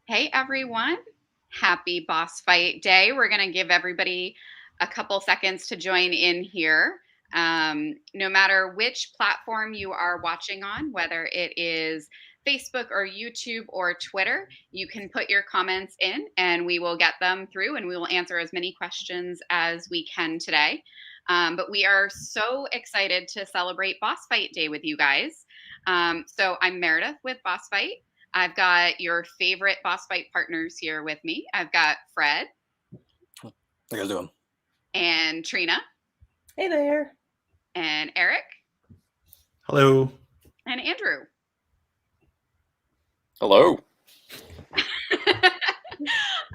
Hey everyone, happy boss fight day. We're going to give everybody a couple seconds to join in here. No matter which platform you are watching on, whether it is Facebook or YouTube or Twitter, you can put your comments in and we will get them through and we will answer as many questions as we can today. But we are so excited to celebrate Boss Fight Day with you guys. So I'm Meredith with Boss Fight. I've got your favorite boss fight partners here with me. I've got Fred. How you guys doing? And Trina. Hey there. And Eric. Hello. And Andrew. Hello.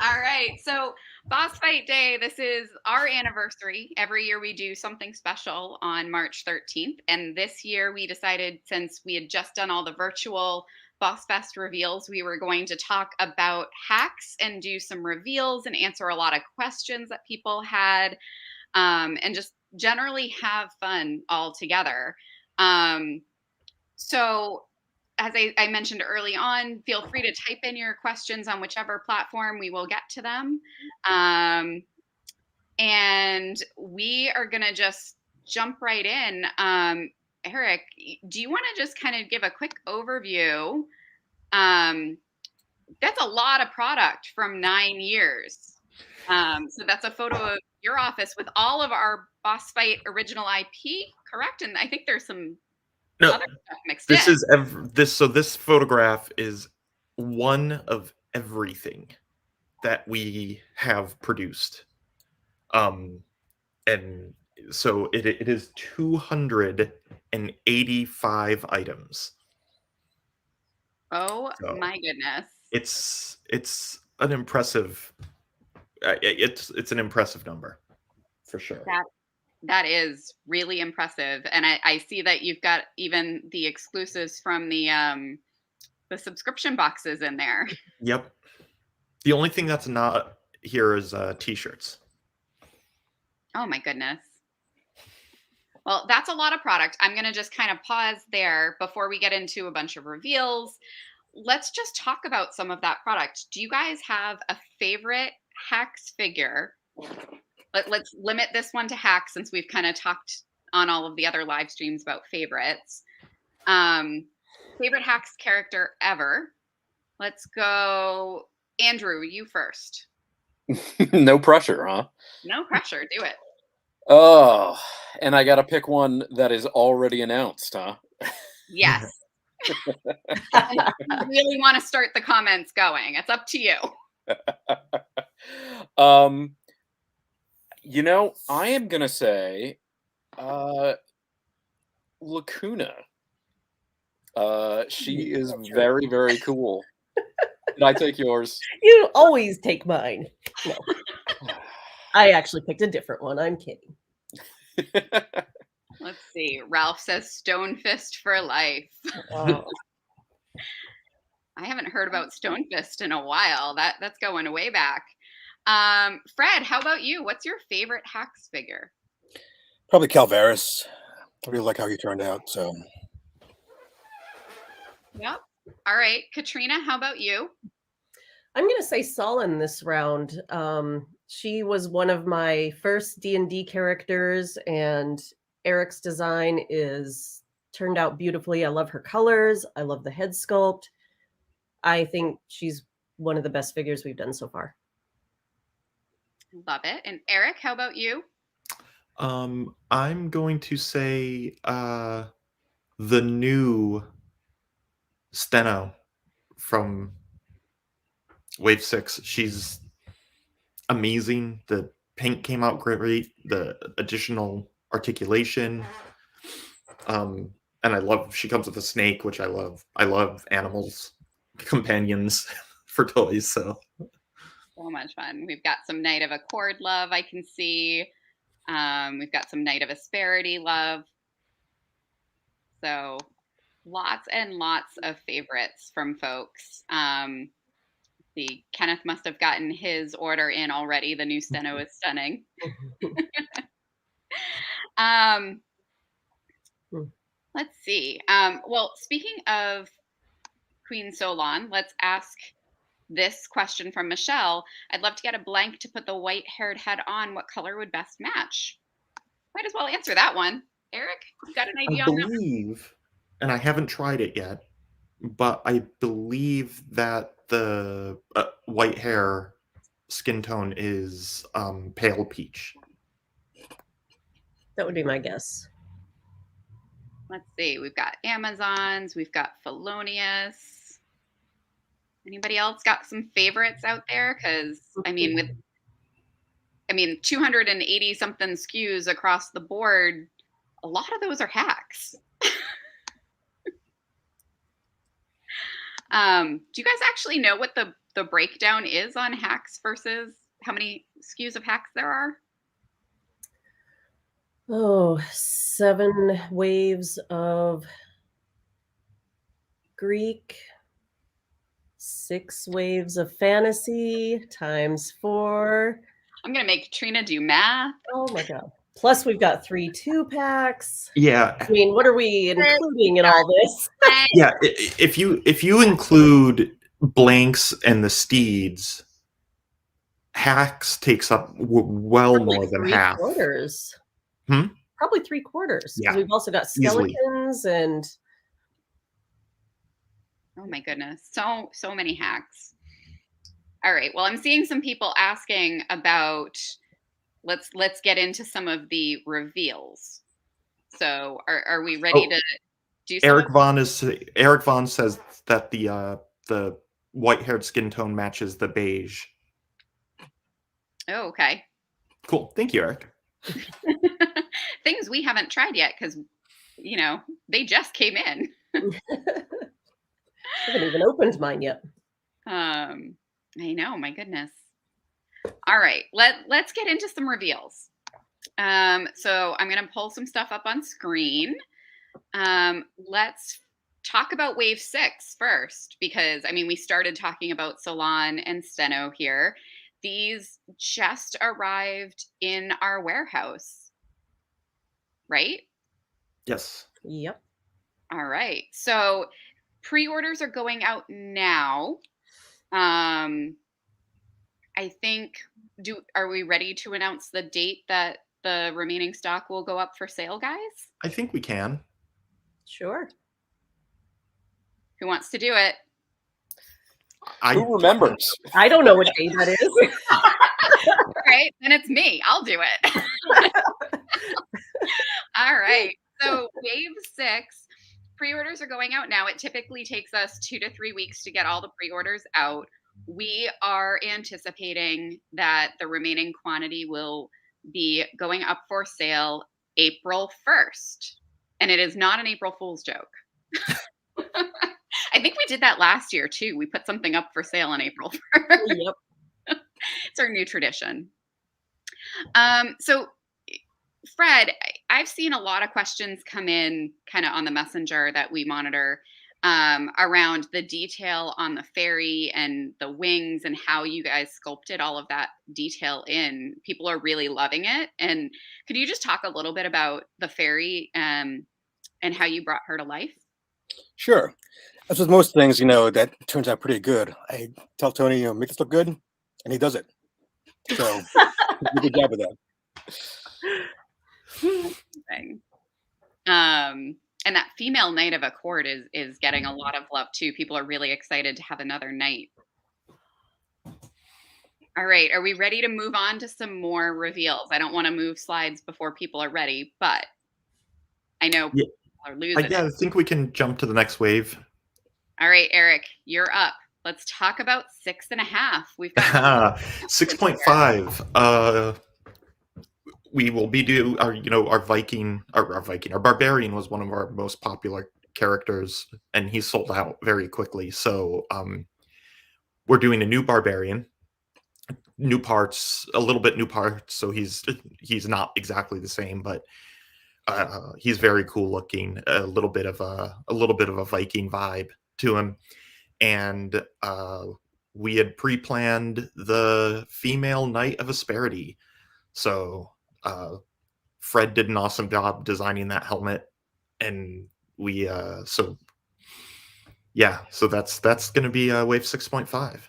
All right. So, Boss Fight Day, this is our anniversary. Every year we do something special on March 13th. And this year we decided, since we had just done all the virtual Boss Fest reveals, we were going to talk about hacks and do some reveals and answer a lot of questions that people had, and just generally have fun all together. So, as I mentioned early on, feel free to type in your questions on whichever platform. We will get to them. And we are going to just jump right in. Eric, do you want to just kind of give a quick overview? That's a lot of product from 9 years. So that's a photo of your office with all of our Boss Fight original IP, correct? And I think there's some No, other stuff mixed this in. is this photograph is one of everything that we have produced. And so it is 285 items. Oh So my goodness. it's an impressive it's an impressive number for sure. That is really impressive. And I see that you've got even the exclusives from the subscription boxes in there. Yep. The only thing that's not here is t-shirts. Oh my goodness. Well, that's a lot of product. I'm going to just kind of pause there before we get into a bunch of reveals. Let's just talk about some of that product. Do you guys have a favorite H.A.C.K.S figure? Let's limit this one to H.A.C.K.S since we've kind of talked on all of the other live streams about favorites. Favorite H.A.C.K.S character ever. Let's go, Andrew, you first. No pressure, huh? No pressure, do it. Oh, and I gotta pick one that is already announced, huh? Yes. You really want to start the comments going. It's up to you. I am gonna say Lacuna. She is very, very cool. Did I take yours? You always take mine. No. I actually picked a different one. I'm kidding. Let's see. Ralph says Stone Fist for life. Oh. I haven't heard about Stone Fist in a while. That's going way back. Fred, how about you? What's your favorite H.A.C.K.S figure? Probably Calvaris. I really like how he turned out. So, Yep. All right. Katrina, how about you? I'm going to say Sullen this round. She was one of my first D&D characters, and Eric's design is turned out beautifully. I love her colors. I love the head sculpt. I think she's one of the best figures we've done so far. Love it. And Eric, how about you? I'm going to say the new Steno from Wave 6. She's amazing. The paint came out great. The additional articulation. And I love she comes with a snake, which I love. I love animals, companions for toys. So much fun. We've got some Knight of Accord love I can see. We've got some Knight of Asperity love. So lots and lots of favorites from folks. See, Kenneth must have gotten his order in already. The new Steno is stunning. Let's see. Well, speaking of Queen Solon, let's ask this question from Michelle. I'd love to get a blank to put the white-haired head on. What color would best match? Might as well answer that one. Eric, you got an I idea on that? believe, and I haven't tried it yet, but I believe that the white hair skin tone is pale peach. That would be my guess. Let's see. We've got Amazons. We've got Felonious. Anybody else got some favorites out there? Because I mean, 280 something SKUs across the board, a lot of those are hacks. Do you guys actually know what the breakdown is on hacks versus how many SKUs of hacks there are? Oh, 7 waves of Greek, 6 waves of fantasy times 4. I'm gonna make Trina do math. Oh my god. Plus we've got 3 2-packs. Yeah. I mean, what are we including in all this? Yeah, if you include blanks and the steeds, hacks takes up well Probably more than half. 3/4. Hmm? Probably 3/4. Yeah, We've also got easily. skeletons and Oh my goodness, so many hacks. All right, well, I'm seeing some people asking about. Let's get into some of the reveals. So, are we ready to do? Eric Vaughn says that the white-haired skin tone matches the beige. Oh, okay. Cool. Thank you, Eric. Things we haven't tried yet because they just came in. I haven't even opened mine yet. I know, my goodness. All right, let's get into some reveals. So I'm gonna pull some stuff up on screen. Let's talk about Wave 6 first, because we started talking about Salon and Steno here. These just arrived in our warehouse, right? Yes. Yep. All right. So pre-orders are going out now. I think, are we ready to announce the date that the remaining stock will go up for sale, guys? I think we can. Sure. Who wants to do it? Who remembers? I don't know what day that is. All right, then it's me. I'll do it. All right. So Wave 6 pre-orders are going out now. It typically takes us 2 to 3 weeks to get all the pre-orders out. We are anticipating that the remaining quantity will be going up for sale April 1st. And it is not an April Fool's joke. I think we did that last year too. We put something up for sale on April 1st. Yep. It's our new tradition. So Fred, I've seen a lot of questions come in kind of on the messenger that we monitor around the detail on the fairy and the wings and how you guys sculpted all of that detail in. People are really loving it. And could you just talk a little bit about the fairy and how you brought her to life? Sure. As with most things, that turns out pretty good. I tell Tony, make this look good, and he does it. So, good job with that. And that female Knight of Accord is getting a lot of love too. People are really excited to have another knight. All right, are we ready to move on to some more reveals? I don't want to move slides before people are ready, but I know people are losing it. I think we can jump to the next wave. All right, Eric, you're up. Let's talk about 6.5. We've got 6.5. We will be our barbarian was one of our most popular characters, and he sold out very quickly. So we're doing a new barbarian, new parts, a little bit new parts. So he's not exactly the same, but he's very cool looking. A little bit of a Viking vibe to him, and we had pre-planned the female Knight of Asperity. So Fred did an awesome job designing that helmet, and we so that's going to be wave 6.5.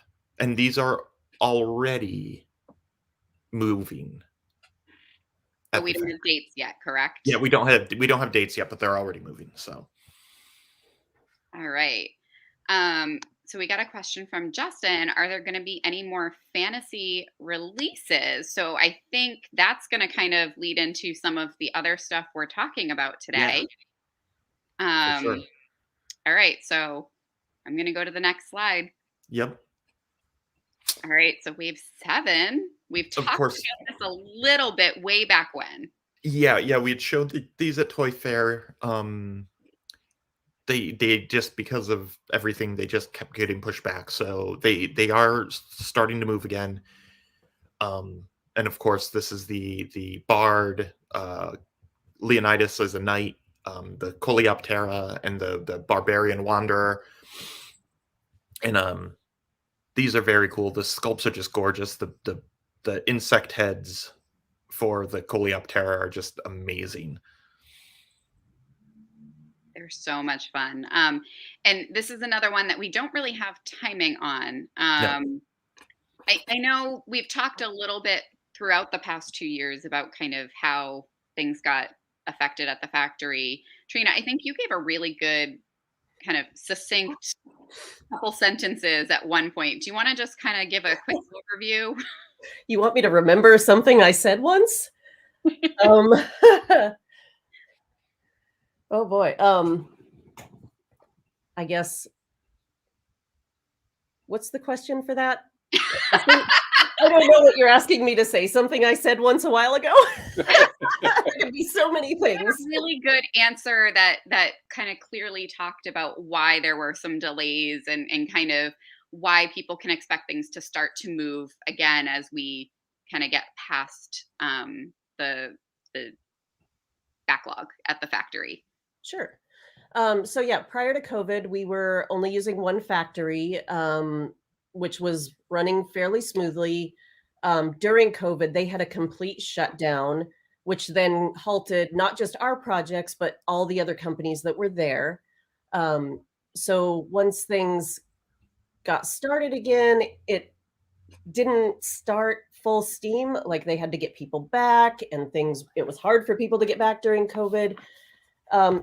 and these are already moving. But we don't have dates yet, correct? Yeah, we don't have dates yet, but they're already moving. So, all right. So we got a question from Justin. Are there going to be any more fantasy releases? So I think that's going to kind of lead into some of the other stuff we're talking about today. for sure. All right. So I'm going to go to the next slide. Yep. All right. So wave 7. We've Of talked course. about this a little bit way back when. Yeah, we had showed these at Toy Fair. They just, because of everything, they just kept getting pushed back. So they are starting to move again. And of course, this is the Bard, Leonidas as a knight, the Coleoptera, and the Barbarian Wanderer. And these are very cool. The sculpts are just gorgeous. The insect heads for the Coleoptera are just amazing. They're so much fun. And this is another one that we don't really have timing on. No. I know we've talked a little bit throughout the past 2 years about kind of how things got affected at the factory. Trina, I think you gave a really good kind of succinct couple sentences at one point. Do you want to just kind of give a quick overview? You want me to remember something I said once? Oh boy. I guess. What's the question for that? I don't know what you're asking me to say. Something I said once a while ago. There could be so many things. A really good answer that kind of clearly talked about why there were some delays and kind of why people can expect things to start to move again as we kind of get past the backlog at the factory. Sure. So yeah, prior to COVID, we were only using one factory, which was running fairly smoothly. During COVID, they had a complete shutdown, which then halted not just our projects, but all the other companies that were there. So once things got started again, it didn't start full steam. Like they had to get people back and things, it was hard for people to get back during COVID.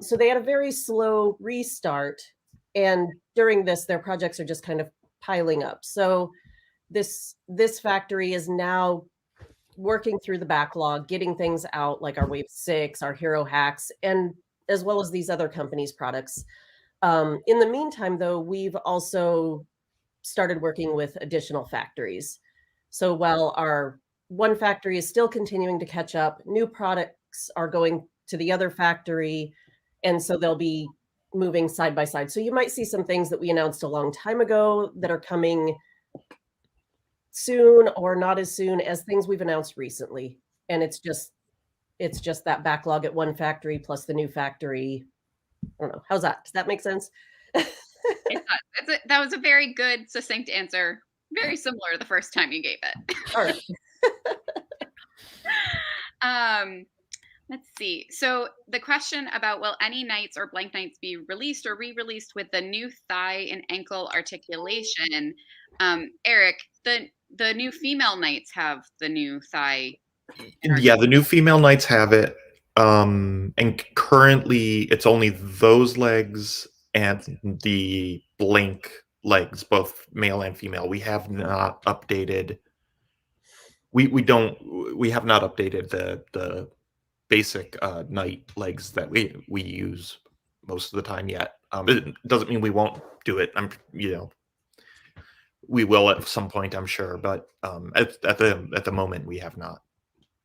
So they had a very slow restart. And during this, their projects are just kind of piling up. So this factory is now working through the backlog, getting things out like our Wave 6, our Hero Hacks, and as well as these other companies' products. In the meantime, though, we've also started working with additional factories. So while our one factory is still continuing to catch up, new products are going to the other factory, and so they'll be moving side by side. So you might see some things that we announced a long time ago that are coming soon or not as soon as things we've announced recently. And it's just that backlog at one factory plus the new factory. I don't know. How's that? Does that make sense? That was a very good, succinct answer. Very similar to the first time you gave it. All right. Let's see. So the question about will any knights or blank knights be released or re-released with the new thigh and ankle articulation? Eric, the new female knights have the new thigh. Yeah, the new female knights have it. And currently it's only those legs and the blank legs, both male and female. We have not updated. We have not updated the basic knight legs that we use most of the time yet. It doesn't mean we won't do it. We will at some point, I'm sure, but at the moment we have not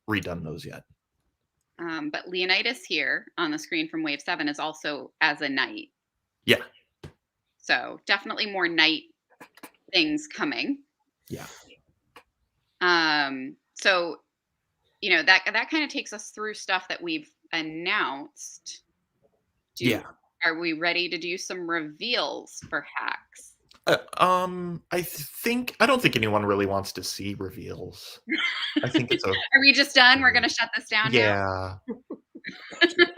redone those yet. But Leonidas here on the screen from Wave 7 is also as a knight. Yeah. So definitely more knight things coming. Yeah. So that kind of takes us through stuff that we've announced. Are we ready to do some reveals for hacks? I don't think anyone really wants to see reveals. I think it's Are we just done? We're gonna shut this down now? Yeah.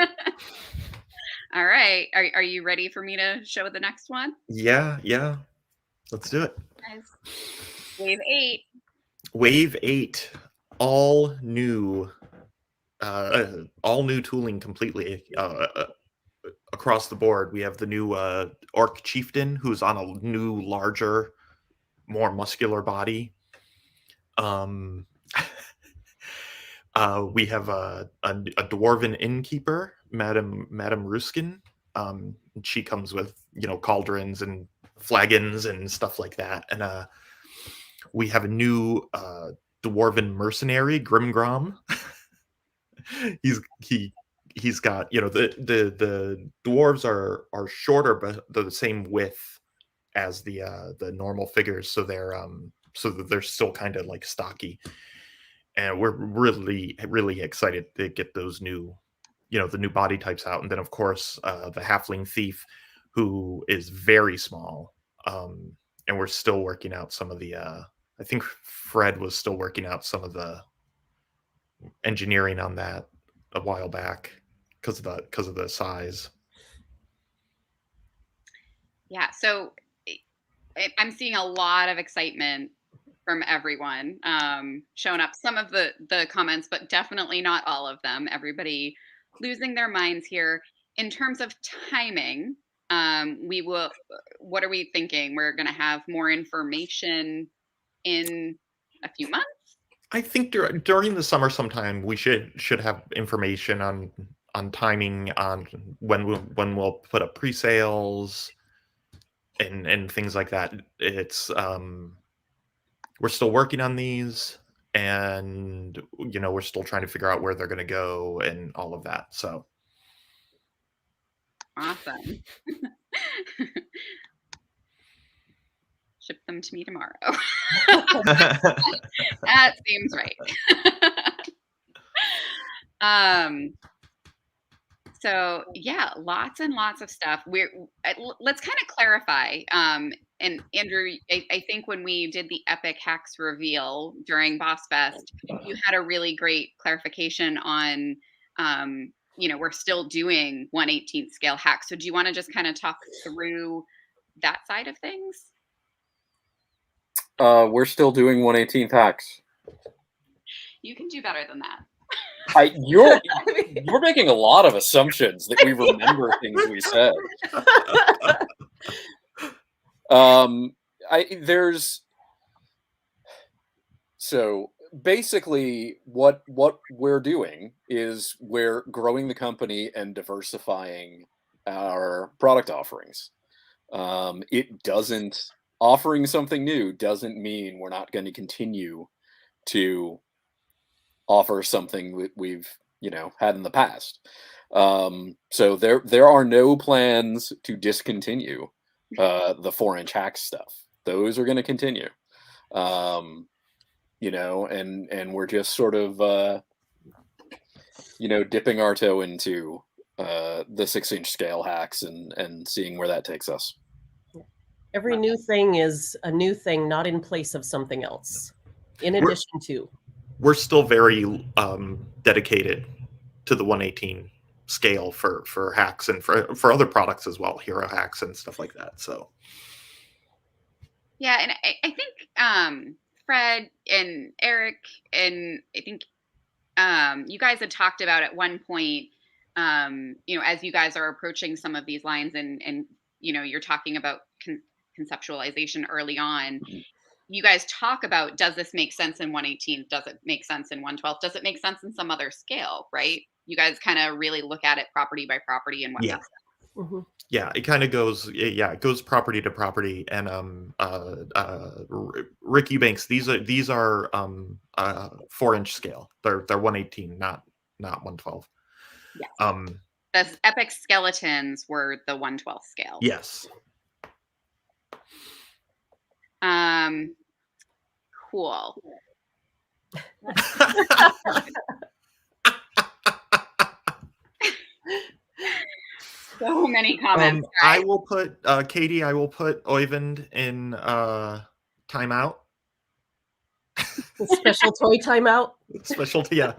All right. Are you ready for me to show the next one? Yeah. Let's do it. Guys. Wave 8. Wave 8, all new tooling completely across the board. We have the new Orc Chieftain, who's on a new, larger, more muscular body. We have a dwarven innkeeper, Madame Ruskin. She comes with, cauldrons and flagons and stuff like that. And we have a new dwarven mercenary, Grimgrom. He's got, the dwarves are shorter, but they're the same width as the normal figures, so they're still kind of like stocky. And we're really, really excited to get those new, the new body types out. And then, of course, the halfling thief, who is very small. And we're still working out some of the, I think Fred was still working out some of the engineering on that a while back because of the size. Yeah, so I'm seeing a lot of excitement from everyone showing up. Some of the comments, but definitely not all of them. Everybody losing their minds here. In terms of timing, what are we thinking? We're going to have more information in a few months? I think during the summer sometime we should have information on timing, on when we'll put up pre-sales and things like that. It's we're still working on these, and we're still trying to figure out where they're going to go and all of that. So awesome. Ship them to me tomorrow. That seems right. So yeah, lots and lots of stuff. Let's kind of clarify. And Andrew, I think when we did the Epic Hacks reveal during Boss Fest, you had a really great clarification on, we're still doing 1/18 scale hacks. So do you want to just kind of talk through that side of things? We're still doing 1/18 hacks. You can do better than that. You're making a lot of assumptions that we remember things we said. So basically what we're doing is we're growing the company and diversifying our product offerings. Offering something new doesn't mean we're not going to continue to offer something we've had in the past. So there are no plans to discontinue the 4-inch hack stuff. Those are going to continue. And we're just sort of dipping our toe into the 6-inch scale hacks and seeing where that takes us. Every new thing is a new thing, not in place of something else. In addition to, we're still very dedicated to the 1/18 scale for hacks and for other products as well, hero hacks and stuff like that. So yeah, and I think Fred and Eric, and I think you guys had talked about at one point, as you guys are approaching some of these lines and you're talking about conceptualization early on. You guys talk about, does this make sense in 1/18? Does it make sense in 1/12? Does it make sense in some other scale, right? You guys kind of really look at it property by property and what makes sense. mm-hmm. Yeah, it kind of goes. Yeah, it goes property to property. And Rick Eubanks, these are 4-inch scale. They're 1/18, not 1/12. Yes. The Epic Skeletons were the 1/12 scale. Yes. Cool. So many comments. I will put Katie. I will put Oyvind in timeout. Special toy timeout. Specialty, yeah.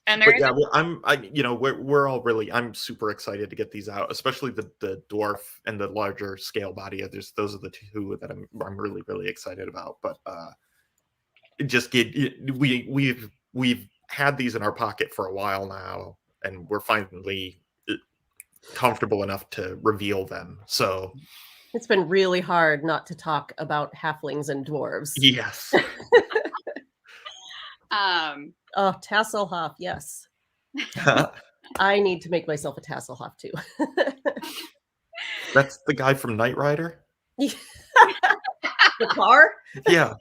And there But is yeah, I'm super excited to get these out, especially the dwarf and the larger scale body. Those are the two that I'm really really excited about. But just get we've had these in our pocket for a while now, and we're finally comfortable enough to reveal them. So It's been really hard not to talk about halflings and dwarves. yes. Oh, Tasselhoff, yes. I need to make myself a Tasselhoff too. That's the guy from Knight Rider. The car? Yeah.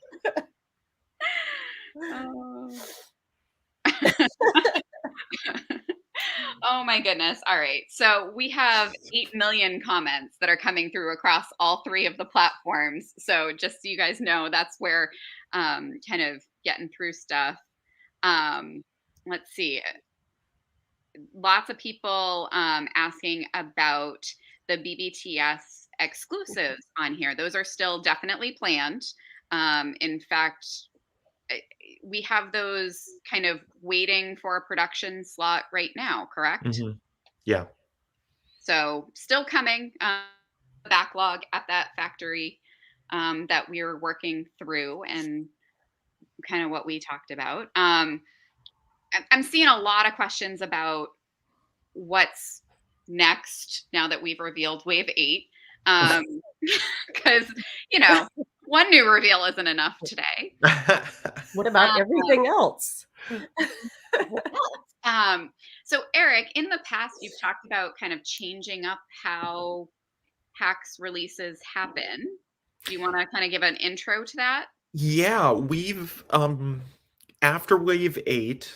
Oh my goodness. All right. So we have 8 million comments that are coming through across all 3 of the platforms. So just so you guys know, that's where kind of getting through stuff. Let's see. Lots of people asking about the BBTS exclusives on here. Those are still definitely planned. In fact, we have those kind of waiting for a production slot right now, correct? Mm-hmm. Yeah. So still coming, backlog at that factory that we were working through, and kind of what we talked about. I'm seeing a lot of questions about what's next now that we've revealed Wave 8. Because, one new reveal isn't enough today. What about everything else? So Eric, in the past, you've talked about kind of changing up how H.A.C.K.S releases happen. Do you want to kind of give an intro to that? Yeah, we've after Wave 8,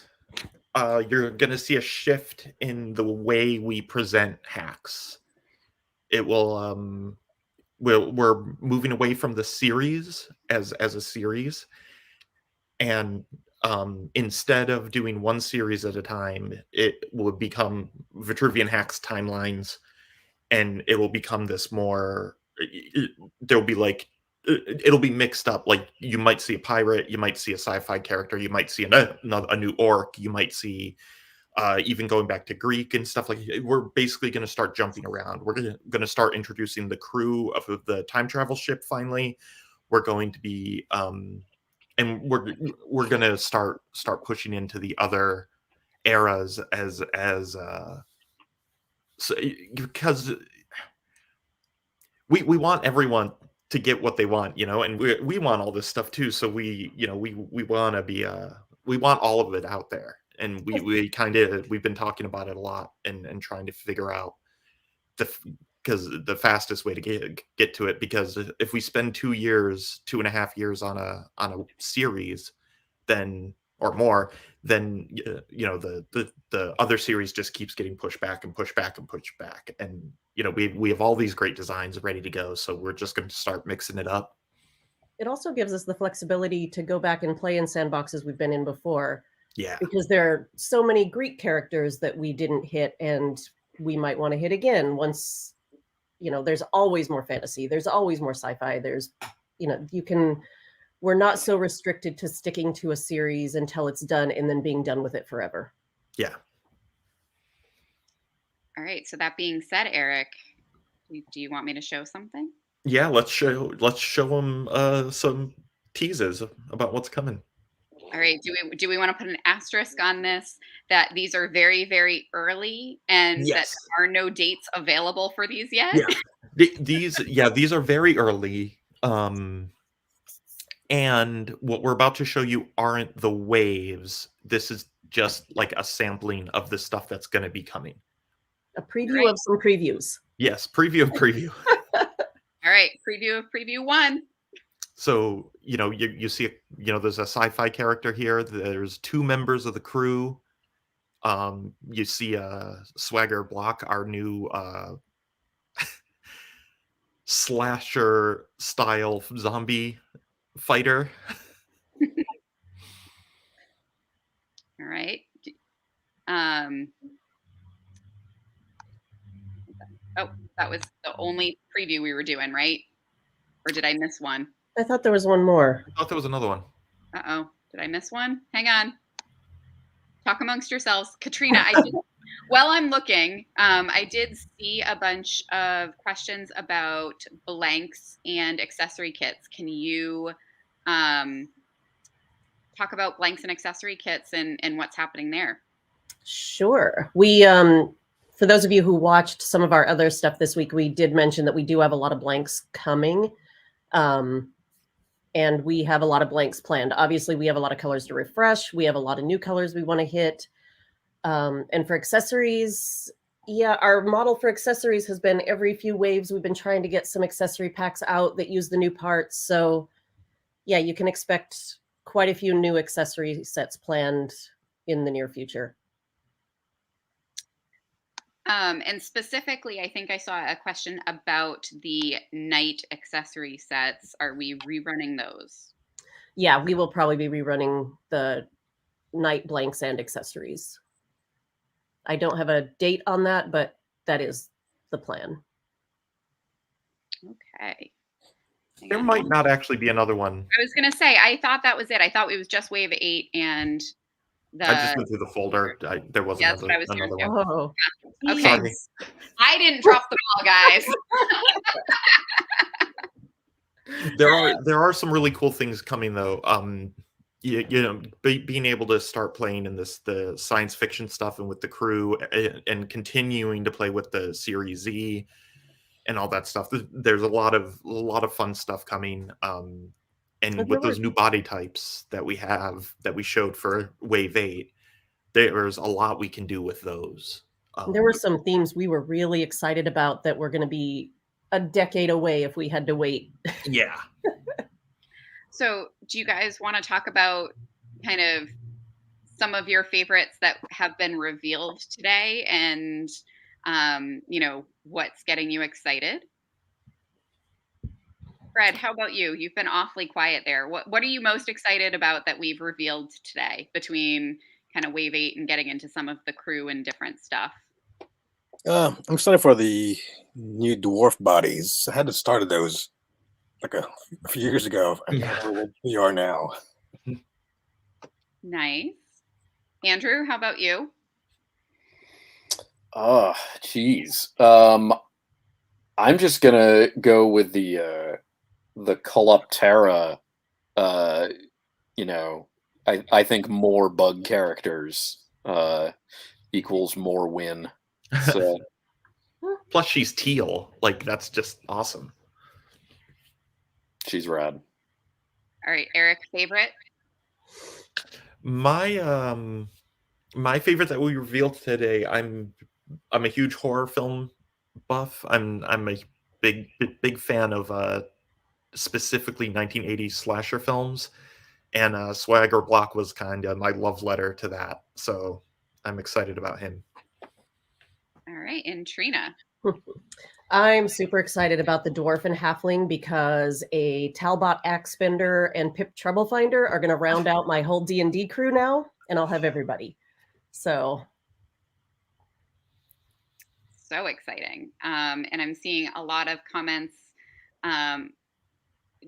you're gonna see a shift in the way we present hacks. It will we're moving away from the series as a series, and instead of doing one series at a time, it will become Vitruvian Hacks timelines, and it will become this more. There'll be like it'll be mixed up. Like you might see a pirate, you might see a sci-fi character, you might see a new orc, you might see even going back to Greek and stuff like that. We're basically going to start jumping around. We're going to start introducing the crew of the time travel ship. Finally, we're going to be and we're going to start pushing into the other eras because we want everyone to get what they want, and we want all this stuff too. So we want to be we want all of it out there, and we've been talking about it a lot and trying to figure out because the fastest way to get to it, because if we spend 2.5 years on a series, then or more, then the other series just keeps getting pushed back and pushed back and pushed back, and we have all these great designs ready to go, so we're just going to start mixing it up. It also gives us the flexibility to go back and play in sandboxes we've been in before. Yeah, because there are so many Greek characters that we didn't hit, and we might want to hit again once. There's always more fantasy. There's always more sci-fi. There's, we're not so restricted to sticking to a series until it's done and then being done with it forever. Yeah. All right. So that being said, Eric, do you want me to show something? Yeah, let's show them some teases about what's coming. All right. Do we want to put an asterisk on this that these are very, very early and that there are no dates available for these yet? Yeah. These are very early. And what we're about to show you aren't the waves. This is just like a sampling of the stuff that's going to be coming. A preview of some previews. Yes, preview of preview. All right, preview of preview 1. So, you see, there's a sci-fi character here. There's 2 members of the crew. You see Swagger Block, our new slasher style zombie fighter. All right. Oh, that was the only preview we were doing, right? Or did I miss one? I thought there was one more. I thought there was another one. Uh-oh. Did I miss one? Hang on. Talk amongst yourselves. Katrina, while I'm looking, I did see a bunch of questions about blanks and accessory kits. Can you talk about blanks and accessory kits and what's happening there? Sure. We, for those of you who watched some of our other stuff this week, we did mention that we do have a lot of blanks coming. And we have a lot of blanks planned. Obviously, we have a lot of colors to refresh. We have a lot of new colors we want to hit. And for accessories, yeah, our model for accessories has been every few waves. We've been trying to get some accessory packs out that use the new parts. So yeah, you can expect quite a few new accessory sets planned in the near future. And specifically, I think I saw a question about the night accessory sets. Are we rerunning those? Yeah, we will probably be rerunning the night blanks and accessories. I don't have a date on that, but that is the plan. Okay. There might not actually be another one. I was going to say, I thought that was it. I thought it was just wave 8 and I just went through the folder. There was Yes, another, I was another doing one. Oh, Okay. Sorry. I didn't drop the ball, guys. There are some really cool things coming though. You know, being able to start playing in the science fiction stuff and with the crew and continuing to play with the Series Z and all that stuff. There's a lot of fun stuff coming. And with those new body types that we have that we showed for Wave 8, there's a lot we can do with those. There were some themes we were really excited about that were going to be a decade away if we had to wait. Yeah. So do you guys want to talk about kind of some of your favorites that have been revealed today and, you know, what's getting you excited? Fred, how about you? You've been awfully quiet there. What are you most excited about that we've revealed today between kind of Wave 8 and getting into some of the crew and different stuff? I'm excited for the new dwarf bodies. I had to start those like a few years ago. I can't remember where we are now. Nice. Andrew, how about you? Oh, geez. I'm just gonna go with the Coluptera. You know, I think more bug characters equals more win. So Plus, she's teal. Like, that's just awesome. she's rad. All right, Eric, favorite? My favorite that we revealed today. I'm a huge horror film buff. I'm a big fan of specifically 1980s slasher films, and Swagger Block was kind of my love letter to that. So I'm excited about him. All right, and Trina. I'm super excited about the dwarf and halfling because a Talbot Axebender and Pip Troublefinder are going to round out my whole D&D crew now, and I'll have everybody. So exciting. And I'm seeing a lot of comments,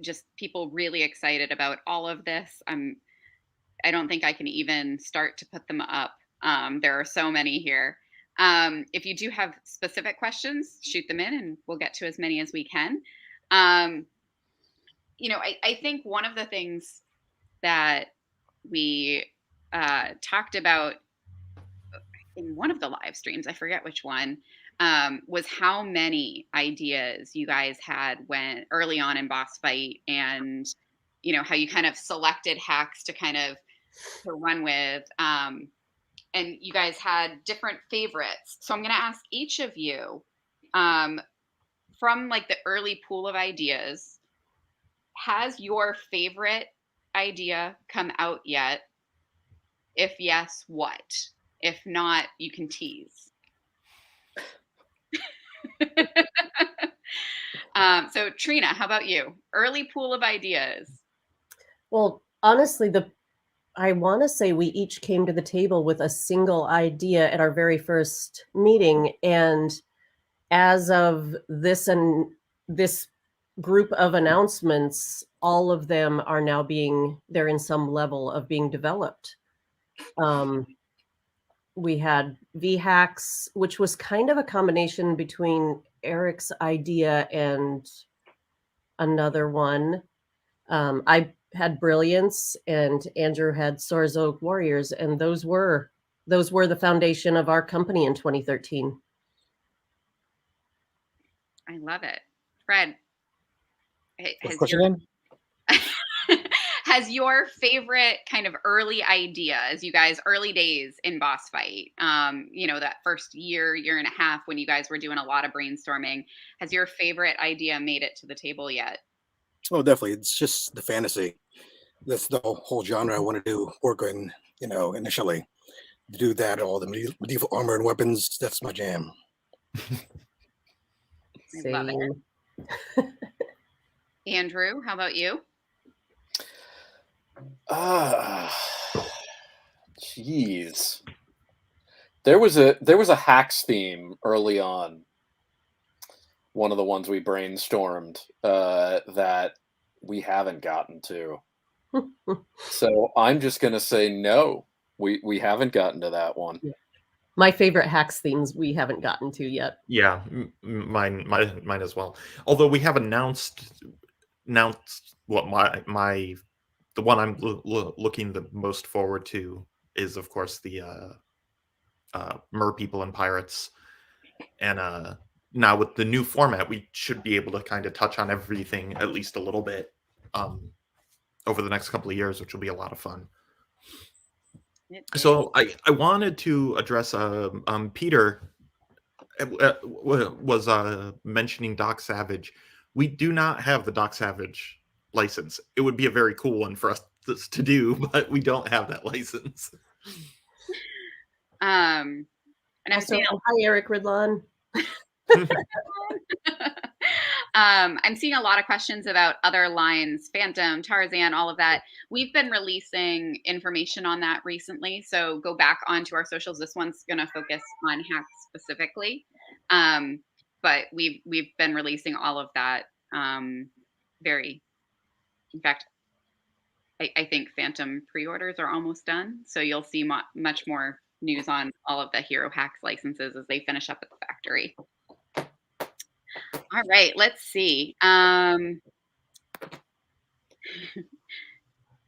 just people really excited about all of this. I don't think I can even start to put them up. There are so many here. If you do have specific questions, shoot them in and we'll get to as many as we can. You know, I think one of the things that we talked about in one of the live streams, I forget which one, was how many ideas you guys had when early on in Boss Fight, and you know how you kind of selected hacks to kind of to run with, and you guys had different favorites. So I'm going to ask each of you, from like the early pool of ideas, has your favorite idea come out yet? If yes, what? If not, you can tease. So Trina, how about you? Early pool of ideas. well, honestly, I want to say we each came to the table with a single idea at our very first meeting, and as of this group of announcements, all of them are now they're in some level of being developed. we had V-Hacks, which was kind of a combination between Eric's idea and another one. I had Brilliance, and Andrew had Sora's Oak Warriors, and those were the foundation of our company in 2013. I love it. Fred, Question again? has your favorite kind of early ideas, you guys, early days in Boss Fight, that first year and a half when you guys were doing a lot of brainstorming, has your favorite idea made it to the table yet? Oh, definitely. It's just the fantasy. That's the whole genre I want to do. Work in, initially do that. All the medieval armor and weapons. That's my jam. I love it. Andrew, how about you? Jeez. There was a H.A.C.K.S theme early on. One of the ones we brainstormed that we haven't gotten to. So I'm just gonna say no. We haven't gotten to that one. My favorite H.A.C.K.S themes we haven't gotten to yet. Yeah, mine as well. Although we have announced what the one I'm looking the most forward to is, of course, the Mer People and Pirates. And now with the new format, we should be able to kind of touch on everything at least a little bit over the next couple of years, which will be a lot of fun. So I wanted to address Peter was mentioning Doc Savage. We do not have the Doc Savage license. It would be a very cool one for us to do, but we don't have that license. And I'm seeing hi, Eric Ridlon. I'm seeing a lot of questions about other lines, Phantom, Tarzan, all of that. We've been releasing information on that recently, so go back onto our socials. This one's going to focus on H.A.C.K.S specifically, but we've been releasing all of that. In fact, I think Phantom pre-orders are almost done, so you'll see much more news on all of the Hero H.A.C.K.S licenses as they finish up at the factory. All right, let's see.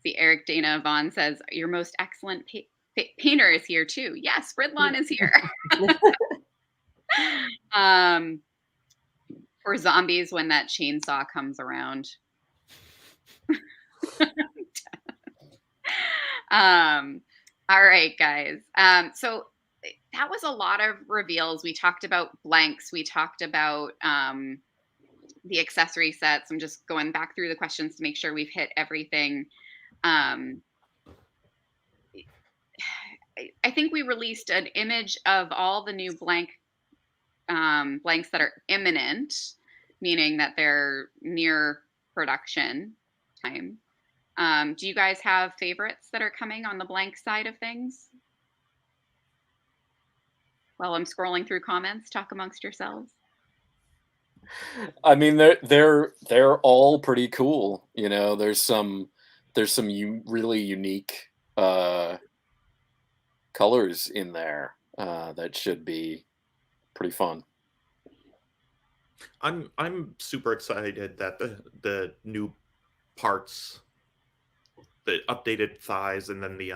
See, Eric Dana Vaughn says, your most excellent painter is here too. Yes, Ridlon is here. For zombies when that chainsaw comes around. All right, guys. So that was a lot of reveals. We talked about blanks. We talked about the accessory sets. I'm just going back through the questions to make sure we've hit everything. I think we released an image of all the new blanks that are imminent, meaning that they're near production time. Do you guys have favorites that are coming on the blank side of things? While I'm scrolling through comments, talk amongst yourselves. I mean, they're all pretty cool. There's some really unique colors in there that should be pretty fun. I'm super excited that the new parts, the updated thighs, and then the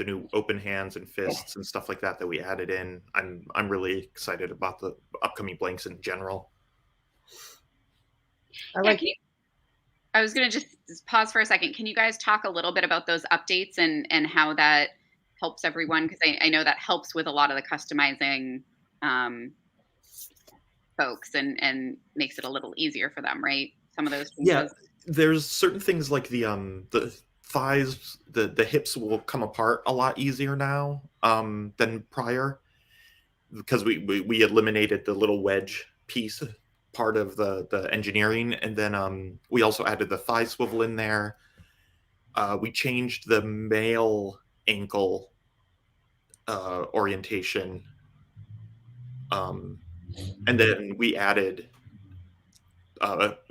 new open hands and fists and stuff like that we added in. I'm really excited about the upcoming blanks in general. I was going to just pause for a second. Can you guys talk a little bit about those updates and how that helps everyone? Because I know that helps with a lot of the customizing folks and makes it a little easier for them, right? Some of those changes. Yeah, there's certain things like the thighs, the hips will come apart a lot easier now than prior, because we eliminated the little wedge piece part of the engineering, and then we also added the thigh swivel in there. We changed the male ankle orientation, and then we added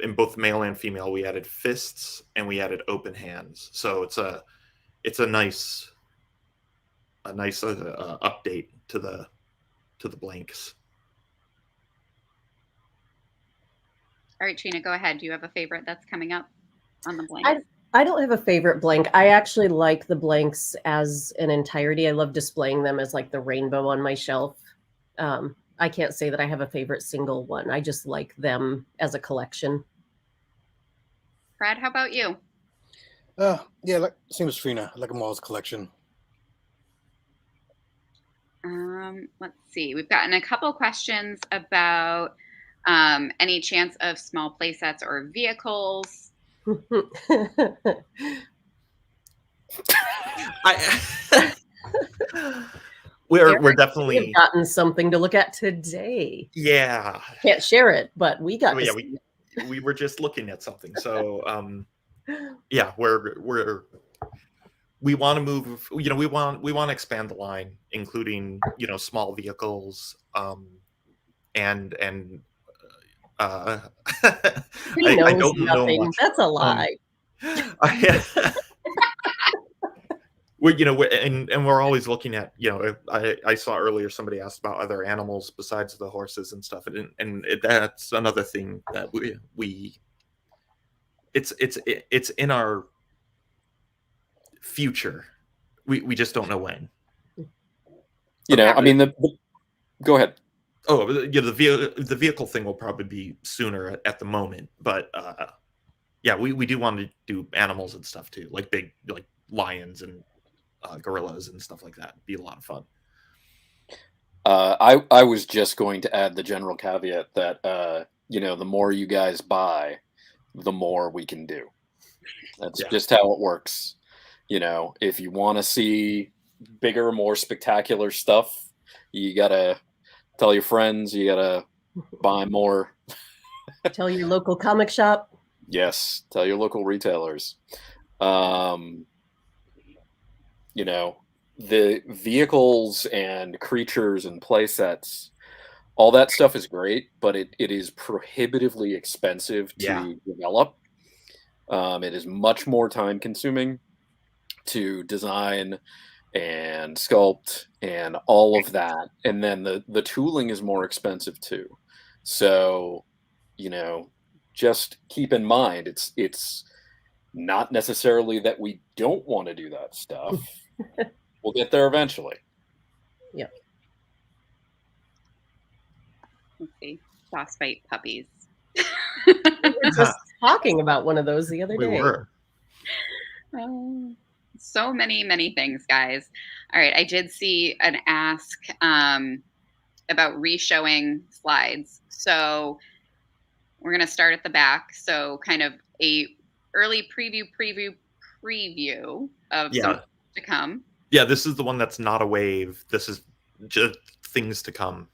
in both male and female, we added fists and we added open hands. So it's a nice nice update to the blanks. All right, Trina, go ahead. Do you have a favorite that's coming up on the blank? I don't have a favorite blank. I actually like the blanks as an entirety. I love displaying them as like the rainbow on my shelf. I can't say that I have a favorite single one. I just like them as a collection. Brad, how about you? Yeah, like same as Trina. I like them all as a collection. Let's see. We've gotten a couple questions about any chance of small play sets or vehicles. We're We've definitely gotten something to look at today. yeah. Can't share it, but we got Yeah, to see we were just looking at something. So yeah, we want to move. You know, we want to expand the line, including small vehicles, and I He knows don't know nothing. much. That's a lie. And we're always looking at, I saw earlier somebody asked about other animals besides the horses and stuff, and that's another thing that it's in our future. We just don't know when. I mean, go ahead. Oh, the vehicle thing will probably be sooner at the moment, but yeah, we do want to do animals and stuff too, like big, like lions and gorillas and stuff like that. It'd be a lot of fun. I was just going to add the general caveat that the more you guys buy, the more we can do. That's just how it works. If you want to see bigger, more spectacular stuff, you gotta tell your friends. You gotta buy more. Tell your local comic shop. Yes, tell your local retailers. The vehicles and creatures and play sets, all that stuff is great, but it is prohibitively expensive to develop. It is much more time consuming to design and sculpt and all of that. And then the tooling is more expensive too. So, just keep in mind, it's not necessarily that we don't want to do that stuff. We'll get there eventually. Yep. Let's see. Boss fight puppies. We were just talking about one of those the other day. We were. So many things, guys. All right, I did see an ask about re-showing slides. So we're going to start at the back. So kind of a early preview of some to come. Yeah, this is the one that's not a wave. This is just things to come.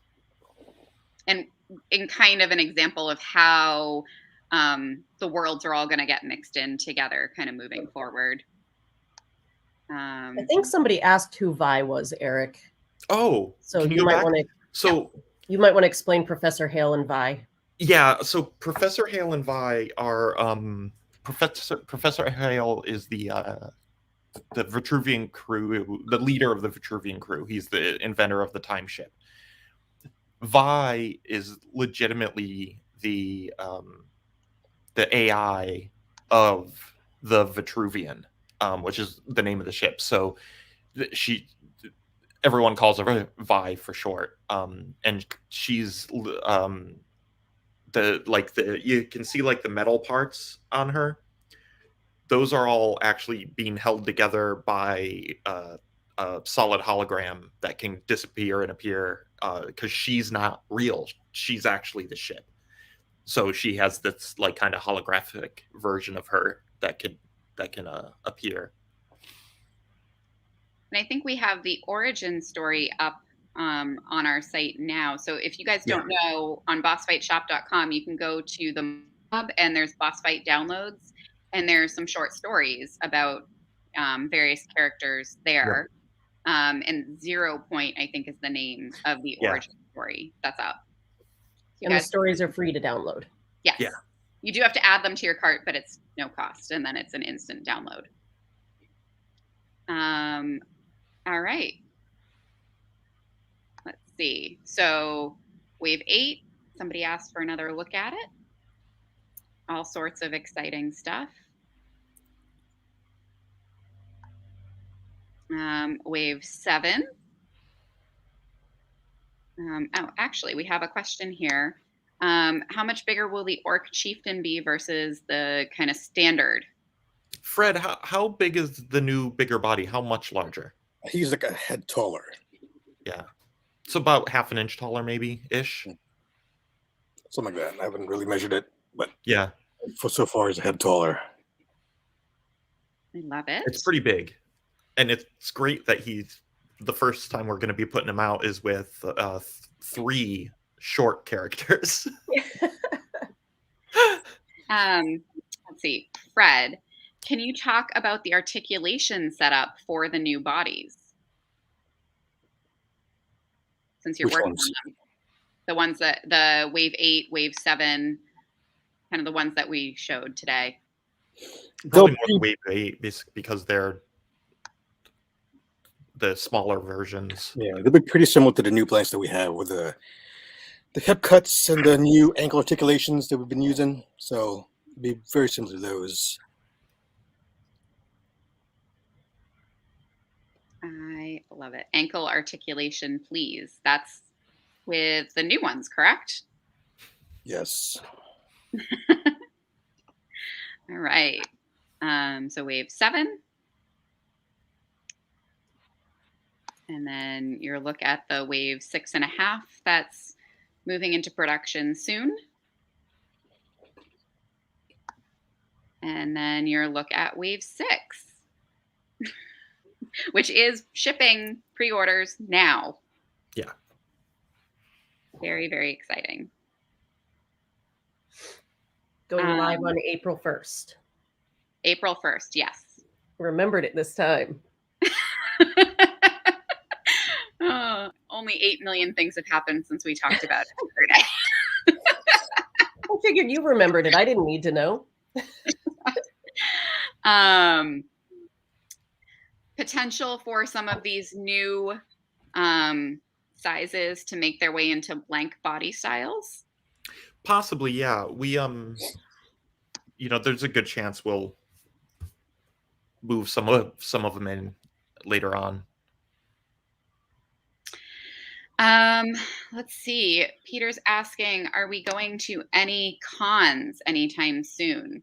And in kind of an example of how the worlds are all going to get mixed in together, kind of moving forward. I think somebody asked who Vi was, Eric. Oh, so you might want to. So you might want to explain Professor Hale and Vi. Yeah, so Professor Hale and Vi are Professor Hale is the Vitruvian crew, the leader of the Vitruvian crew. He's the inventor of the time ship. Vi is legitimately the AI of the Vitruvian, which is the name of the ship. So everyone calls her Vi for short, and she's you can see like the metal parts on her. Those are all actually being held together by a solid hologram that can disappear and appear, because she's not real. She's actually the ship. So she has this like kind of holographic version of her that can appear. And I think we have the origin story up on our site now. So if you guys don't know, on bossfightshop.com, you can go to the hub and there's boss fight downloads, and there's some short stories about various characters there. And 0 Point, I think, is the name of the origin story that's up. So and the stories are free to download. Yes. Yeah. You do have to add them to your cart, but it's no cost, and then it's an instant download. All right. see. So wave 8, somebody asked for another look at it. All sorts of exciting stuff. Wave 7. Oh, actually, we have a question here. How much bigger will the Orc Chieftain be versus the kind of standard? Fred, how big is the new bigger body? How much larger? He's like a head taller. Yeah. It's about half an inch taller, maybe ish. Something like that. I haven't really measured it, but Yeah. for so far he's a head taller. I love it. It's pretty big. And it's great that the first time we're going to be putting him out is with 3 short characters. Let's see. Fred, can you talk about the articulation setup for the new bodies? Since you're Which working ones? on them. The ones that the wave 8, wave 7, kind of the ones that we showed today. Probably more wave 8 because they're the smaller versions. Yeah, they'll be pretty similar to the new blanks that we have with the hip cuts and the new ankle articulations that we've been using. So it'll be very similar to those. I love it. Ankle articulation, please. That's with the new ones, correct? Yes. All right. So wave 7. And then your look at the wave 6.5 that's moving into production soon. And then your look at wave 6, which is shipping pre-orders now. Yeah. Very, very exciting. Going live on April 1st. April 1st, yes. Remembered it this time. Only 8 million things have happened since we talked about it the other day. I figured you remembered it. I didn't need to know. Potential for some of these new sizes to make their way into blank body styles? Possibly, yeah. We there's a good chance we'll move some of them in later on. Let's see. Peter's asking, are we going to any cons anytime soon?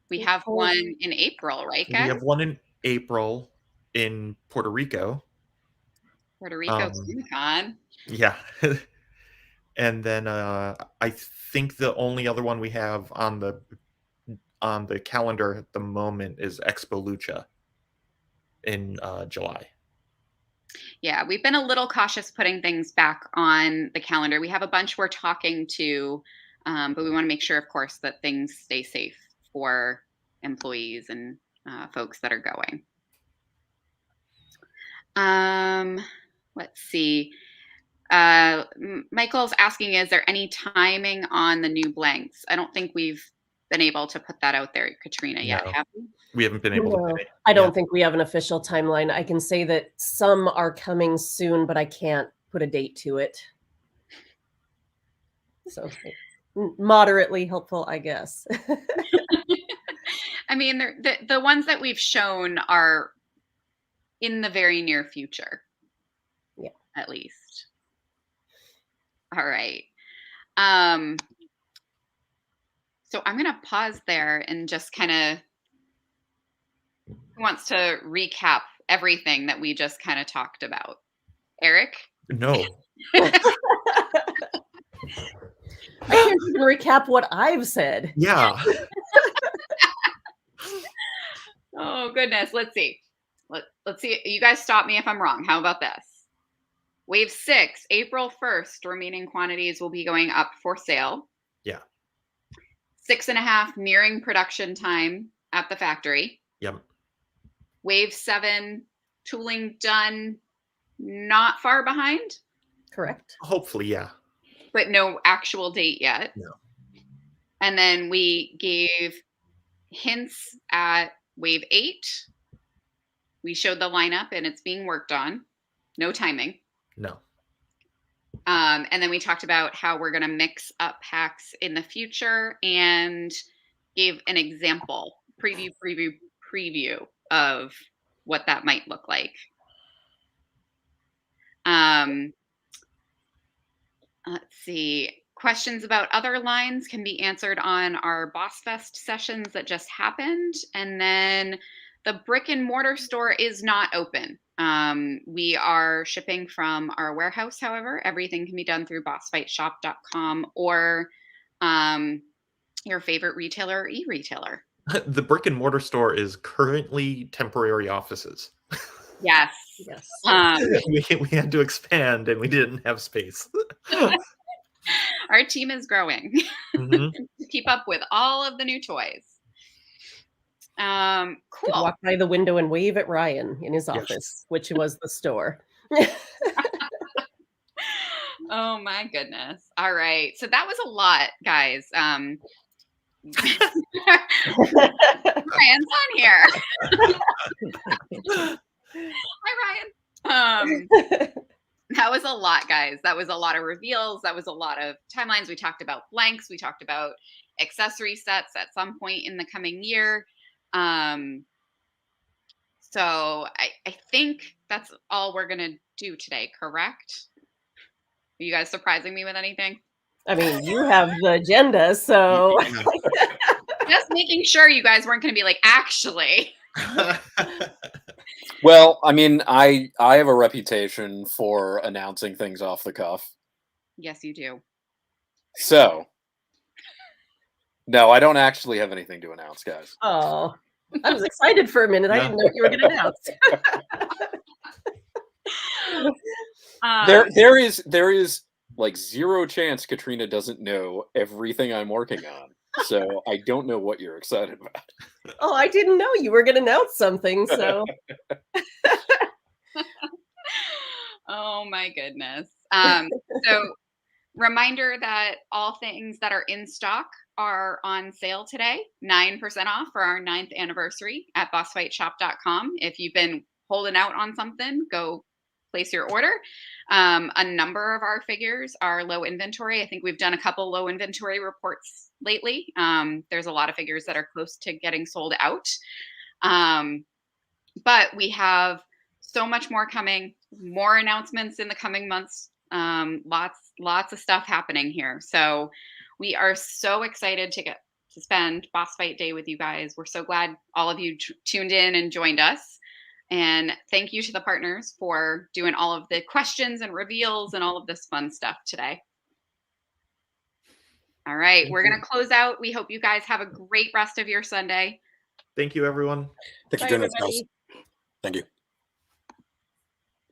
We have one in April, right, guys? We have one in April in Puerto Rico. Puerto Rico Con. Yeah. And then I think the only other one we have on the calendar at the moment is Expo Lucha in July. Yeah, we've been a little cautious putting things back on the calendar. We have a bunch we're talking to, but we want to make sure, of course, that things stay safe for employees and folks that are going. Let's see. Michael's asking, is there any timing on the new blanks? I don't think we've been able to put that out there, Katrina, yet, have we? We haven't been able to put it. I don't think we have an official timeline. I can say that some are coming soon, but I can't put a date to it. So moderately helpful, I guess. I mean, the ones that we've shown are in the very near future. Yeah. At least. All right. So I'm going to pause there and just kind of, who wants to recap everything that we just kind of talked about? Eric? No. I can't even recap what I've said. Yeah. Oh, goodness. Let's see. Let's see. You guys stop me if I'm wrong. How about this? Wave 6, April 1st, remaining quantities will be going up for sale. Yeah. 6.5 nearing production time at the factory. Yep. Wave 7, tooling done, not far behind. Correct. Hopefully, yeah. But no actual date yet. No. And then we gave hints at Wave 8. We showed the lineup and it's being worked on. No timing. No. And then we talked about how we're going to mix up hacks in the future and gave an example, preview of what that might look like. Let's see. Questions about other lines can be answered on our Boss Fest sessions that just happened. And then the brick and mortar store is not open. We are shipping from our warehouse, however. Everything can be done through bossfightshop.com or your favorite retailer or e-retailer. The brick and mortar store is currently temporary offices. Yes. Yes. We had to expand and we didn't have space. Our team is growing to keep up with all of the new toys. Cool. Could walk by the window and wave at Ryan in his office, which was the store. Oh my goodness. All right. So that was a lot, guys. Ryan's on here. Hi, Ryan. That was a lot, guys. That was a lot of reveals. That was a lot of timelines. We talked about blanks. We talked about accessory sets at some point in the coming year. So I think that's all we're going to do today, correct? Are you guys surprising me with anything? I mean, you have the agenda, so just making sure you guys weren't going to be like, actually. Well, I mean, I have a reputation for announcing things off the cuff. Yes, you do. So, no, I don't actually have anything to announce, guys. Oh, I was excited for a minute. I didn't know what you were going to announce. There is like 0 chance Katrina doesn't know everything I'm working on. So I don't know what you're excited about. Oh, I didn't know you were going to announce something. So, oh my goodness. So, reminder that all things that are in stock are on sale today. 9% off for our 9th anniversary at bossfightshop.com. If you've been holding out on something, go place your order. A number of our figures are low inventory. I think we've done a couple low inventory reports lately. There's a lot of figures that are close to getting sold out. But we have so much more coming, more announcements in the coming months. Lots of stuff happening here. So we are so excited to get to spend Boss Fight Day with you guys. We're so glad all of you tuned in and joined us. And thank you to the partners for doing all of the questions and reveals and all of this fun stuff today. All right, we're going to close out. We hope you guys have a great rest of your Sunday. Thank you, everyone. Thanks for joining us, guys. Thank you.